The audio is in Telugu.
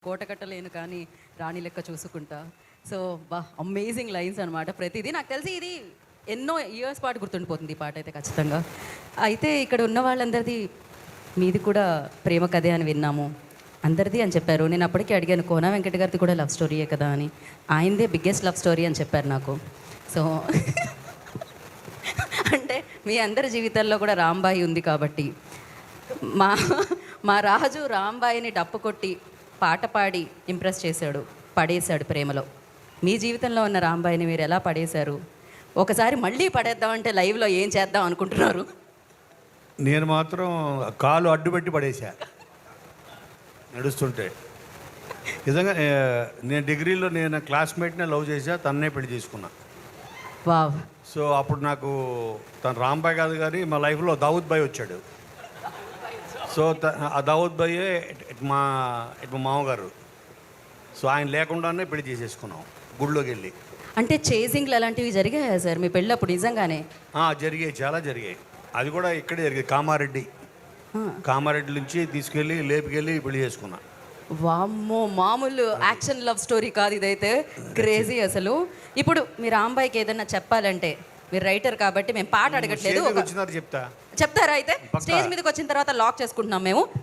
కోట కట్టలేను కానీ రాణి లెక్క చూసుకుంటా. సో అమేజింగ్ లైన్స్ అనమాట. ప్రతిదీ నాకు తెలిసి ఇది ఎన్నో ఇయర్స్ పాటు గుర్తుండిపోతుంది ఈ పాట అయితే ఖచ్చితంగా. అయితే ఇక్కడ ఉన్న వాళ్ళందరిది మీది కూడా ప్రేమ కథే అని విన్నాము, అందరిది అని చెప్పారు. నేను అప్పటికే అడిగాను కోన వెంకట గారిది కూడా లవ్ స్టోరీయే కదా అని. ఆయనదే బిగ్గెస్ట్ లవ్ స్టోరీ అని చెప్పారు నాకు. సో అంటే మీ అందరి జీవితాల్లో కూడా రాంబాయి ఉంది కాబట్టి మా మా రాజు రాంబాయిని డప్పు కొట్టి పాట పాడి ఇంప్రెస్ చేశాడు, పడేశాడు ప్రేమలో. మీ జీవితంలో ఉన్న రాంబాయిని మీరు ఎలా పడేశారు? ఒకసారి మళ్ళీ పడేద్దామంటే లైవ్లో ఏం చేద్దాం అనుకుంటున్నారు? నేను మాత్రం కాలు అడ్డుపెట్టి పడేసా నడుస్తుంటే. నిజంగా నేను డిగ్రీలో నేను క్లాస్మేట్నే లవ్ చేసా, తన్నే పెళ్లి చేసుకున్నా. వావ్. సో అప్పుడు నాకు తను రాంబాయ్ కాదు కానీ మా లైఫ్లో దావుద్ బాయ్ వచ్చాడు. సో ఆ దావుద్ బాయే మా మామగారు. సో ఆయన లేకుండానే పెళ్లి చేసేసుకున్నాం గుడిలోకి వెళ్ళి. అంటే చేసింగ్లు అలాంటివి జరిగాయా సార్ మీ పెళ్ళప్పుడు నిజంగానే? జరిగాయి, చాలా జరిగాయి. అది కూడా ఇక్కడే జరిగాయి. కామారెడ్డి నుంచి తీసుకెళ్ళి లేపుకెళ్ళి పెళ్లి చేసుకున్నా. వామ్మో, మామూలు యాక్షన్ లవ్ స్టోరీ కాదు ఇదైతే. క్రేజీ అసలు. ఇప్పుడు మీరు రాంబాయికి ఏదైనా చెప్పాలంటే, మీరు రైటర్ కాబట్టి మేము పాట అడగట్లేదు, చెప్తా. చెప్తారా? అయితే స్టేజ్ మీదకి వచ్చిన తర్వాత లాక్ చేసుకుంటున్నాం మేము.